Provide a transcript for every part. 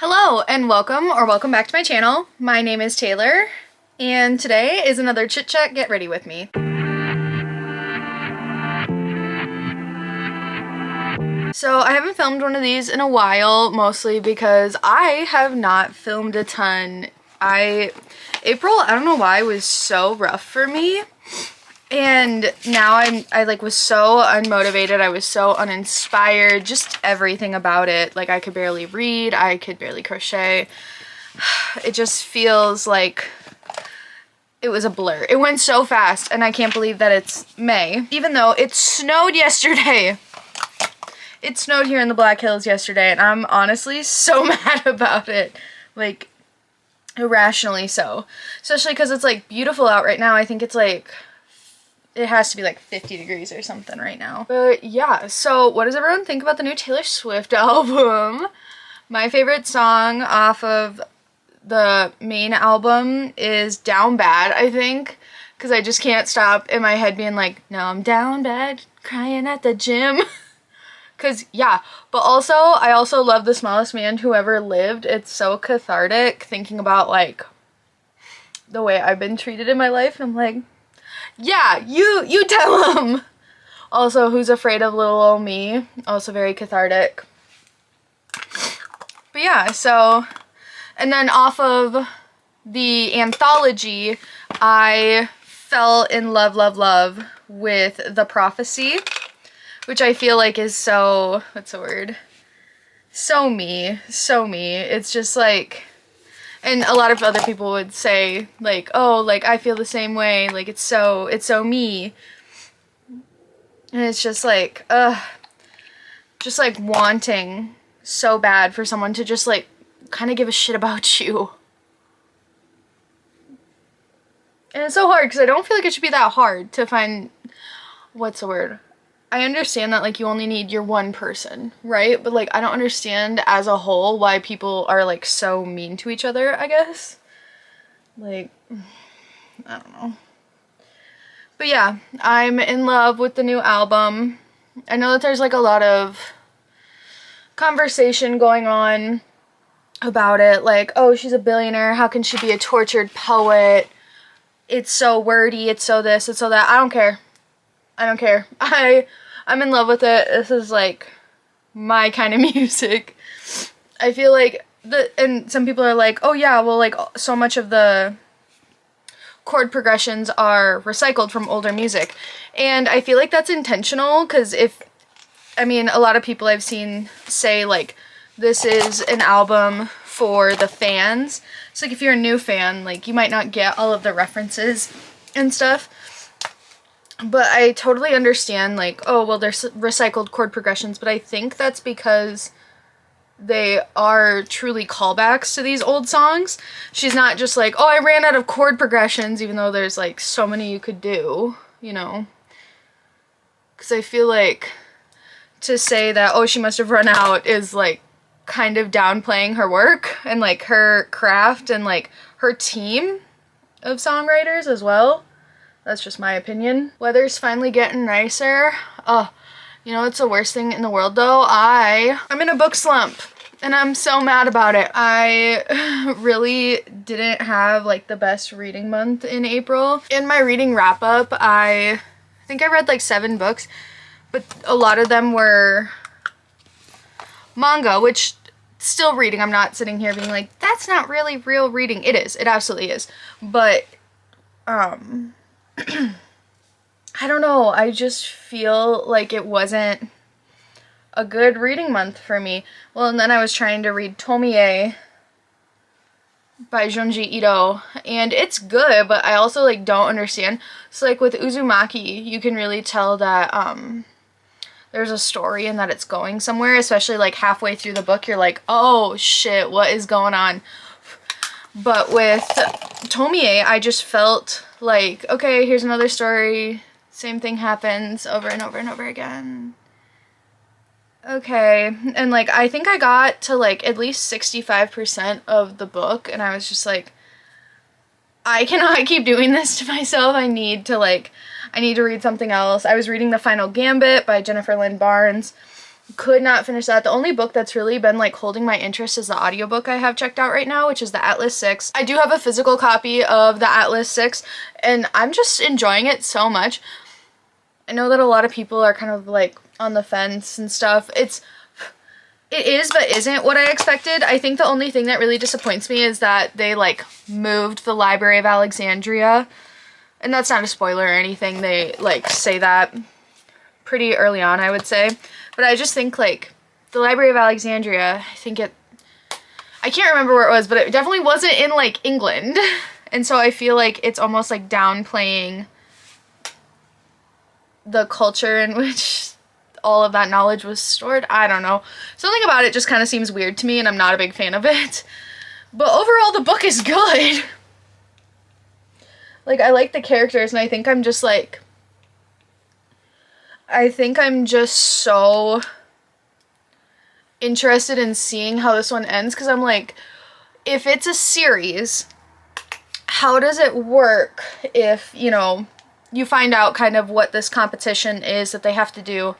Hello and welcome back to my channel. My name is Taylor and today is another chit chat. Get ready with me. So I haven't filmed one of these in a while, mostly because I have not filmed a ton. April, I don't know why, was so rough for me. And now I was so unmotivated, I was so uninspired, just everything about it. Like, I could barely read, I could barely crochet. It just feels like it was a blur. It went so fast, and I can't believe that it's May. Even though it snowed yesterday. It snowed here in the Black Hills yesterday, and I'm honestly so mad about it. Like, irrationally so. Especially because it's, like, beautiful out right now. I think it's, like, it has to be like 50 degrees or something right now. But yeah, so what does everyone think about the new Taylor Swift album? My favorite song off of the main album is Down Bad, I think. Because I just can't stop in my head being like, no, I'm down bad, crying at the gym. Because, yeah. But also, I also love The Smallest Man Who Ever Lived. It's so cathartic thinking about, like, the way I've been treated in my life. And I'm like, yeah, you tell him. Also, Who's Afraid of Little Ol' Me? Also very cathartic. But yeah, so, and then off of the anthology, I fell in love with The Prophecy, which I feel like is so, what's the word? So me. It's just like, and a lot of other people would say, like, oh, like, I feel the same way, like, it's so me. And it's just like, just like wanting so bad for someone to just, like, kind of give a shit about you. And it's so hard, because I don't feel like it should be that hard to find, what's the word? I understand that, like, you only need your one person, right? But, like, I don't understand as a whole why people are, like, so mean to each other, I guess. Like, I don't know. But yeah, I'm in love with the new album. I know that there's, like, a lot of conversation going on about it. Like, oh, she's a billionaire. How can she be a tortured poet? It's so wordy. It's so this. It's so that. I don't care. I don't care. I'm in love with it. This is, like, my kind of music. I feel like and some people are like, oh yeah, well, like, so much of the chord progressions are recycled from older music. And I feel like that's intentional, because a lot of people I've seen say, like, this is an album for the fans. So, like, if you're a new fan, like, you might not get all of the references and stuff. But I totally understand, like, oh, well, there's recycled chord progressions, but I think that's because they are truly callbacks to these old songs. She's not just like, oh, I ran out of chord progressions, even though there's, like, so many you could do, you know? Because I feel like to say that, oh, she must have run out is, like, kind of downplaying her work and, like, her craft and, like, her team of songwriters as well. That's just my opinion. Weather's finally getting nicer. You know, it's the worst thing in the world, though. I'm in a book slump, and I'm so mad about it. I really didn't have, like, the best reading month in April. In my reading wrap-up, I think I read, like, 7 books, but a lot of them were manga, which, still reading. I'm not sitting here being like, that's not really real reading. It is. It absolutely is. But, I don't know, I just feel like it wasn't a good reading month for me. Well, and then I was trying to read Tomie by Junji Ito, and it's good, but I also, like, don't understand. So, like, with Uzumaki, you can really tell that, there's a story and that it's going somewhere, especially, like, halfway through the book, you're like, oh, shit, what is going on? But with Tomie, I just felt like, okay, here's another story. Same thing happens over and over and over again. Okay. And, like, I think I got to, like, at least 65% of the book, and I was just like, I cannot keep doing this to myself. I need to read something else. I was reading The Final Gambit by Jennifer Lynn Barnes, Could not finish that. The only book that's really been like holding my interest is the audiobook I have checked out right now, which is the Atlas 6. I do have a physical copy of the Atlas 6 and I'm just enjoying it so much. I know that a lot of people are kind of like on the fence and stuff. It is but isn't what I expected. I think the only thing that really disappoints me is that they like moved the Library of Alexandria, and that's not a spoiler or anything. They like say that pretty early on, I would say. But I just think like the Library of Alexandria, I can't remember where it was, but it definitely wasn't in like England. And so I feel like it's almost like downplaying the culture in which all of that knowledge was stored. I don't know. Something about it just kind of seems weird to me and I'm not a big fan of it. But overall the book is good. Like I like the characters and I think I'm just so interested in seeing how this one ends, because I'm like, if it's a series, how does it work if, you know, you find out kind of what this competition is that they have to do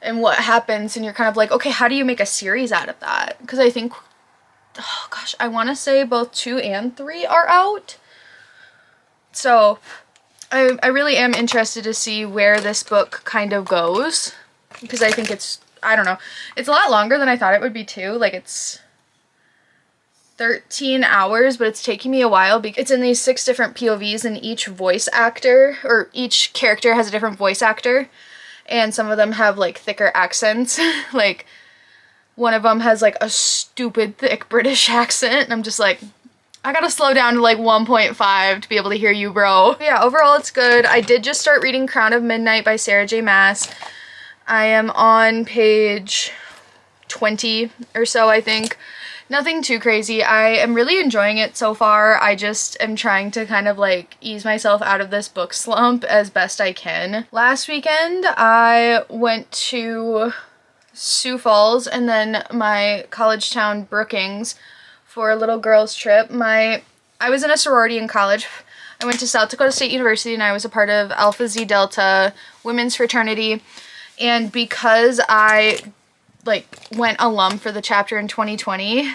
and what happens, and you're kind of like, okay, how do you make a series out of that? Because I think, oh gosh, I want to say both 2 and 3 are out. So I really am interested to see where this book kind of goes, because I think I don't know, it's a lot longer than I thought it would be too. Like it's 13 hours, but it's taking me a while because it's in these 6 different POVs and each voice actor, or each character has a different voice actor, and some of them have like thicker accents. Like one of them has like a stupid thick British accent and I'm just like, I gotta slow down to like 1.5 to be able to hear you, bro. But yeah, overall it's good. I did just start reading Crown of Midnight by Sarah J Maas. I am on page 20 or so, I think. Nothing too crazy. I am really enjoying it so far. I just am trying to kind of like ease myself out of this book slump as best I can. Last weekend I went to Sioux Falls and then my college town Brookings for a little girls trip. I was in a sorority in college. I went to South Dakota State University and I was a part of Alpha Zeta Delta women's fraternity. And because I like went alum for the chapter in 2020,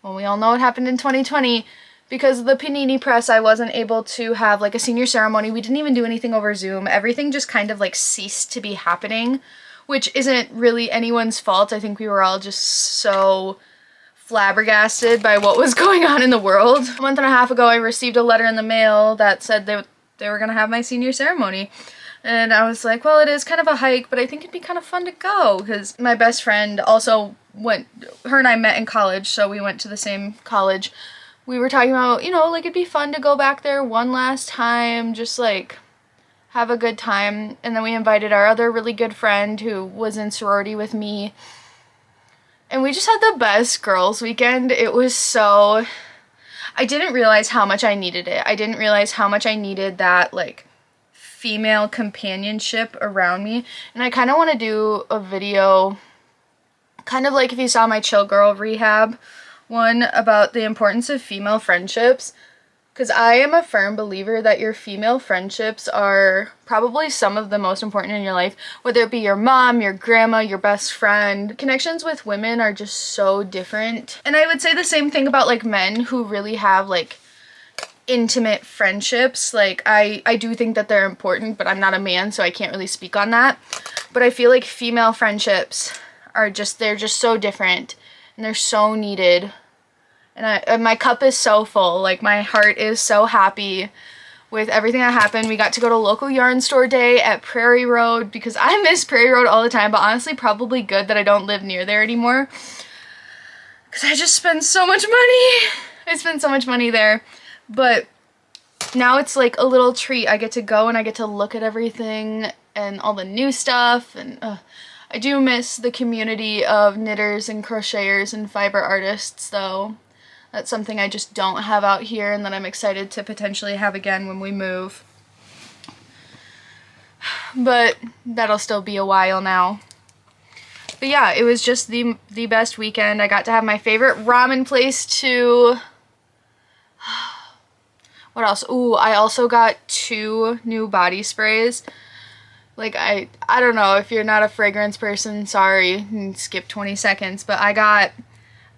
well, we all know what happened in 2020, because of the Panini Press, I wasn't able to have like a senior ceremony. We didn't even do anything over Zoom. Everything just kind of like ceased to be happening, which isn't really anyone's fault. I think we were all just so flabbergasted by what was going on in the world. A month and a half ago, I received a letter in the mail that said they were gonna have my senior ceremony. And I was like, well, it is kind of a hike, but I think it'd be kind of fun to go, because my best friend also went, her and I met in college, so we went to the same college. We were talking about, you know, like it'd be fun to go back there one last time, just like have a good time. And then we invited our other really good friend who was in sorority with me. And we just had the best girls' weekend. It was so... I didn't realize how much I needed it. I didn't realize how much I needed that, like, female companionship around me. And I kind of want to do a video, kind of like if you saw my Chill Girl Rehab one, about the importance of female friendships. Because I am a firm believer that your female friendships are probably some of the most important in your life. Whether it be your mom, your grandma, your best friend. Connections with women are just so different. And I would say the same thing about like men who really have like intimate friendships. Like I do think that they're important, but I'm not a man, so I can't really speak on that. But I feel like female friendships are they're just so different and they're so needed. And my cup is so full. Like, my heart is so happy with everything that happened. We got to go to local yarn store day at Prairie Road, because I miss Prairie Road all the time, but honestly probably good that I don't live near there anymore, because I just spend so much money. I spend so much money there. But now it's like a little treat. I get to go and I get to look at everything and all the new stuff, and I do miss the community of knitters and crocheters and fiber artists, though. That's something I just don't have out here, and that I'm excited to potentially have again when we move. But that'll still be a while now. But yeah, it was just the best weekend. I got to have my favorite ramen place too. What else? Ooh, I also got 2 new body sprays. Like, I don't know, if you're not a fragrance person, sorry, you can skip 20 seconds, but I got,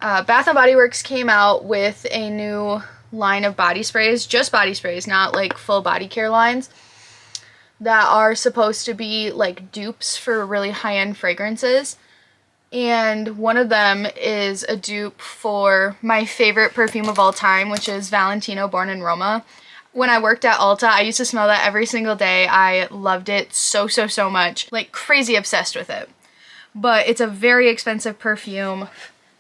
Bath & Body Works came out with a new line of body sprays, just body sprays, not like full body care lines, that are supposed to be like dupes for really high-end fragrances. And one of them is a dupe for my favorite perfume of all time, which is Valentino Born in Roma. When I worked at Ulta, I used to smell that every single day. I loved it so much, like crazy obsessed with it. But it's a very expensive perfume.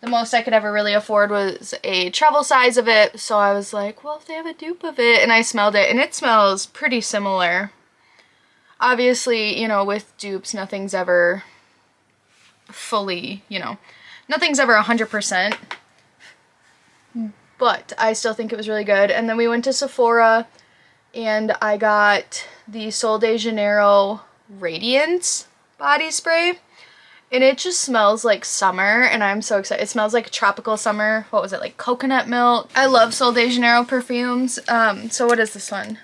The most I could ever really afford was a travel size of it, so I was like, well, if they have a dupe of it, and I smelled it, and it smells pretty similar. Obviously, you know, with dupes, nothing's ever fully, you know, nothing's ever 100%. But I still think it was really good. And then we went to Sephora and I got the Sol de Janeiro Radiance body spray. And it just smells like summer and I'm so excited. It smells like tropical summer. What was it, like coconut milk? I love Sol de Janeiro perfumes. So what is this one?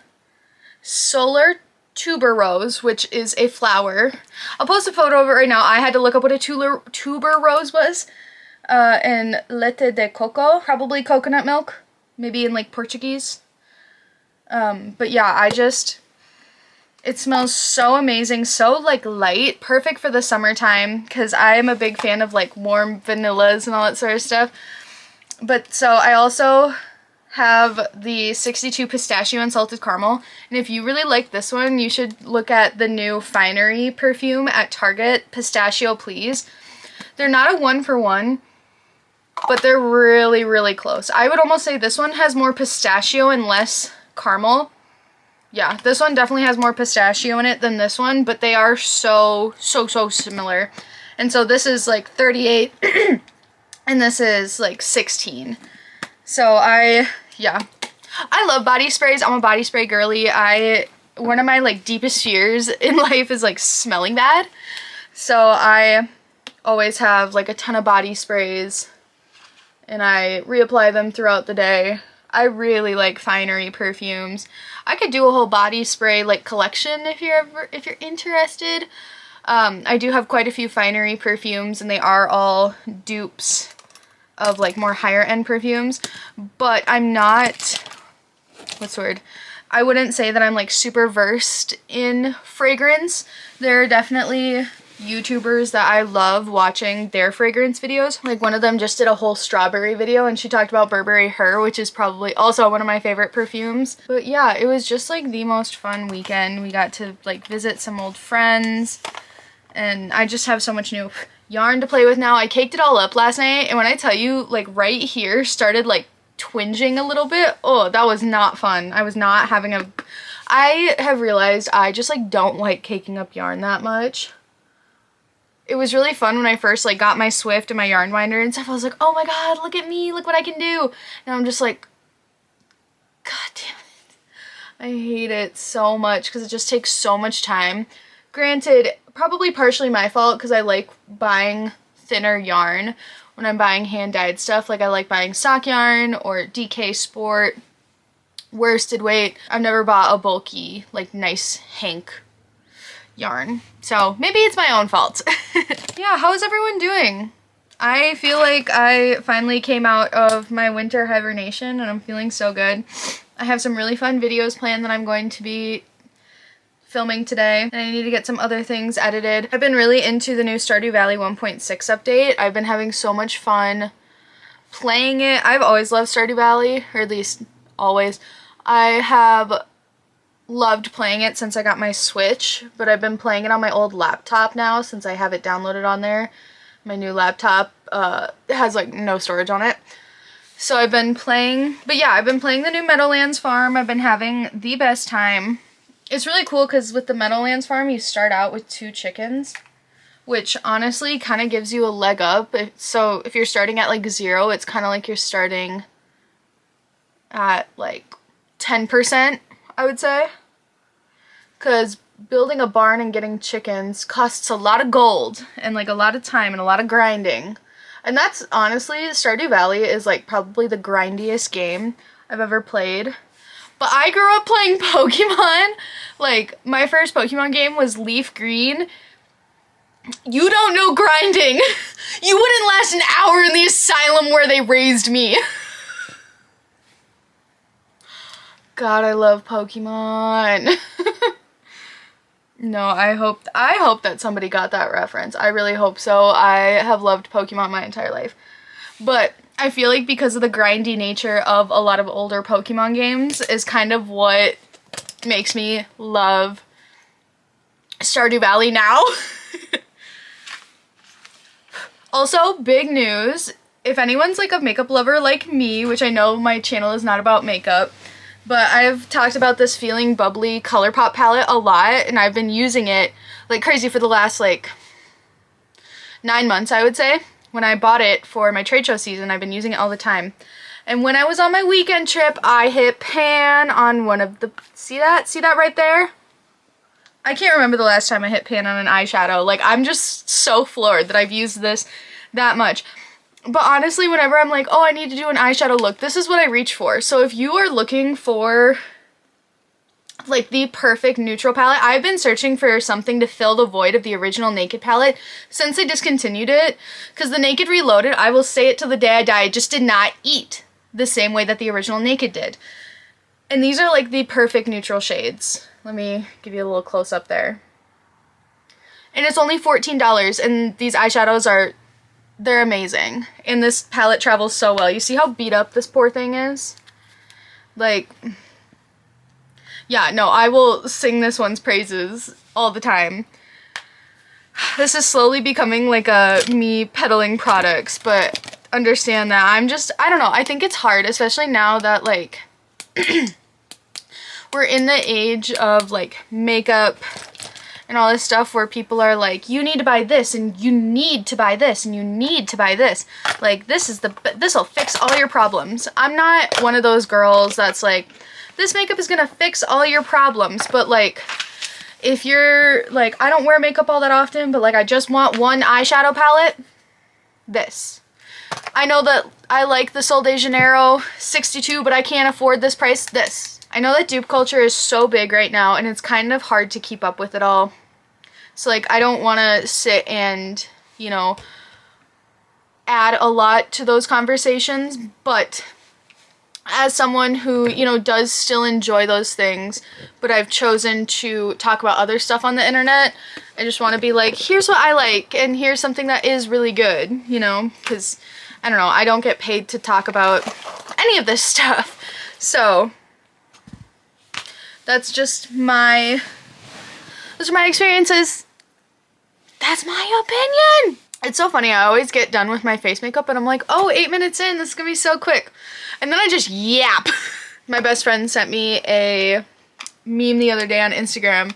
Solar Tuberose, which is a flower. I'll post a photo of it right now. I had to look up what a tuberose was. And leite de coco, probably coconut milk, maybe in like Portuguese. But yeah, it smells so amazing, so like light, perfect for the summertime, because I am a big fan of like warm vanillas and all that sort of stuff. But so I also have the 62 pistachio and salted caramel, and if you really like this one, you should look at the new Finery perfume at Target, Pistachio Please. They're not a 1-for-1, but they're really close. I would almost say this one has more pistachio and less caramel. Yeah, this one definitely has more pistachio in it than this one, but they are so similar. And so this is like 38 and this is like 16. So yeah. I love body sprays. I'm a body spray girly. One of my like deepest fears in life is like smelling bad. So I always have like a ton of body sprays and I reapply them throughout the day. I really like Finery perfumes. I could do a whole body spray like collection if you're interested. I do have quite a few Finery perfumes and they are all dupes of like more higher end perfumes, but I'm not, what's the word? I wouldn't say that I'm like super versed in fragrance. There are definitely YouTubers that I love watching their fragrance videos. Like one of them just did a whole strawberry video and she talked about Burberry Her, which is probably also one of my favorite perfumes. But yeah, it was just like the most fun weekend. We got to like visit some old friends and I just have so much new yarn to play with now. I caked it all up last night and when I tell you like right here started like twinging a little bit, oh, that was not fun. I was not having I have realized I just like don't like caking up yarn that much. It was really fun when I first like got my Swift and my yarn winder and stuff. I was like, oh my god, look at me, look what I can do. And I'm just like, god damn it. I hate it so much because it just takes so much time. Granted, probably partially my fault because I like buying thinner yarn when I'm buying hand-dyed stuff. Like I like buying sock yarn or DK Sport, worsted weight. I've never bought a bulky, like nice hank yarn. So maybe it's my own fault. Yeah, how is everyone doing? I feel like I finally came out of my winter hibernation and I'm feeling so good. I have some really fun videos planned that I'm going to be filming today and I need to get some other things edited. I've been really into the new Stardew Valley 1.6 update. I've been having so much fun playing it. I've always loved Stardew Valley, or at least always. I have loved playing it since I got my Switch, but I've been playing it on my old laptop now since I have it downloaded on there. My new laptop has like no storage on it. So I've been playing, but yeah, I've been playing the new Meadowlands farm. I've been having the best time. It's really cool because with the Meadowlands farm you start out with 2 chickens, which honestly kind of gives you a leg up. So if you're starting at like 0, it's kind of like you're starting at like 10%. I would say, because building a barn and getting chickens costs a lot of gold and like a lot of time and a lot of grinding. And that's honestly, Stardew Valley is like probably the grindiest game I've ever played. But I grew up playing Pokemon. Like, my first Pokemon game was Leaf Green. You don't know grinding. You wouldn't last an hour in the asylum where they raised me. God, I love Pokemon. No, I hope that somebody got that reference. I really hope so. I have loved Pokemon my entire life. But I feel like because of the grindy nature of a lot of older Pokemon games is kind of what makes me love Stardew Valley now. Also, big news, if anyone's like a makeup lover like me, which I know my channel is not about makeup, but I've talked about this Feeling Bubbly ColourPop palette a lot, and I've been using it like crazy for the last like 9 months, I would say. When I bought it for my trade show season, I've been using it all the time. And when I was on my weekend trip, I hit pan on one of the, see that? See that right there? I can't remember the last time I hit pan on an eyeshadow. Like, I'm just so floored that I've used this that much. But honestly, whenever I'm like, oh, I need to do an eyeshadow look, this is what I reach for. So if you are looking for like the perfect neutral palette, I've been searching for something to fill the void of the original Naked palette since they discontinued it. Because the Naked Reloaded, I will say it till the day I die, just did not eat the same way that the original Naked did. And these are like the perfect neutral shades. Let me give you a little close up there. And it's only $14, and these eyeshadows are, they're amazing. And this palette travels so well. You see how beat up this poor thing is? Like, yeah, no, I will sing this one's praises all the time. This is slowly becoming like a me peddling products, but understand that I don't know, I think it's hard, especially now that like we're in the age of like makeup and all this stuff where people are like, you need to buy this and you need to buy this and you need to buy this. Like, this'll fix all your problems. I'm not one of those girls that's like, this makeup is gonna fix all your problems, but like, if you're like, I don't wear makeup all that often, but like I just want one eyeshadow palette, this. I know that I like the Sol de Janeiro 62, but I can't afford this price, this. I know that dupe culture is so big right now and it's kind of hard to keep up with it all. So like, I don't want to sit and, you know, add a lot to those conversations, but as someone who, you know, does still enjoy those things, but I've chosen to talk about other stuff on the internet, I just want to be like, here's what I like, and here's something that is really good, you know, because, I don't know, I don't get paid to talk about any of this stuff, so that's just my, those are my experiences. That's my opinion. It's so funny, I always get done with my face makeup and I'm like, oh, 8 minutes in, this is gonna be so quick. And then I just yap. My best friend sent me a meme the other day on Instagram.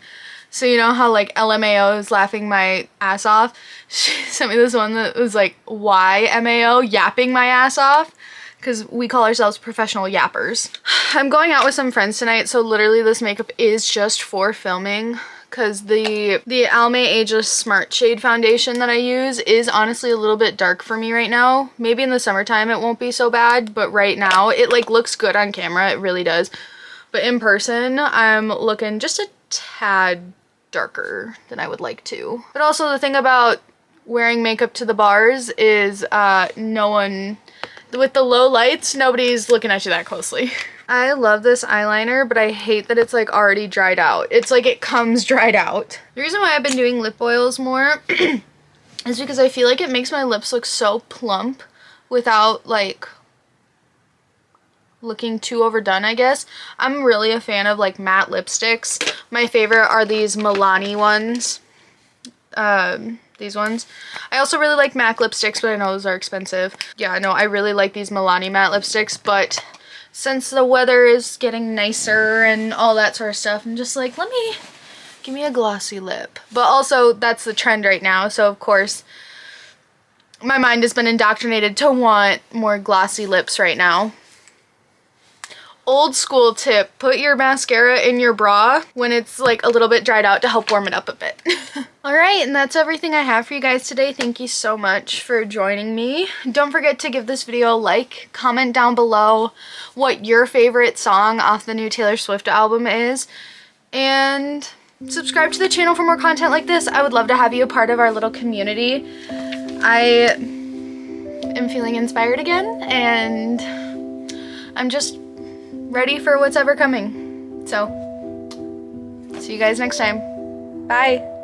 So you know how like LMAO is laughing my ass off? She sent me this one that was like, YMAO, yapping my ass off. Because we call ourselves professional yappers. I'm going out with some friends tonight, so literally this makeup is just for filming. Because the Almay Ageless Smart Shade foundation that I use is honestly a little bit dark for me right now. Maybe in the summertime it won't be so bad, but right now it like looks good on camera, it really does. But in person, I'm looking just a tad darker than I would like to. But also the thing about wearing makeup to the bars is no one, with the low lights, nobody's looking at you that closely. I love this eyeliner, but I hate that it's like already dried out. It's like it comes dried out. The reason why I've been doing lip oils more is because I feel like it makes my lips look so plump without like looking too overdone, I guess. I'm really a fan of like matte lipsticks. My favorite are these Milani ones. These ones. I also really like MAC lipsticks, but I know those are expensive. Yeah, no, I really like these Milani matte lipsticks, but since the weather is getting nicer and all that sort of stuff, I'm just like, give me a glossy lip. But also, that's the trend right now, so of course, my mind has been indoctrinated to want more glossy lips right now. Old school tip, put your mascara in your bra when it's like a little bit dried out to help warm it up a bit. Alright, and that's everything I have for you guys today. Thank you so much for joining me. Don't forget to give this video a like, comment down below what your favorite song off the new Taylor Swift album is, and subscribe to the channel for more content like this. I would love to have you a part of our little community. I am feeling inspired again, and I'm just ready for what's ever coming. So, see you guys next time. Bye!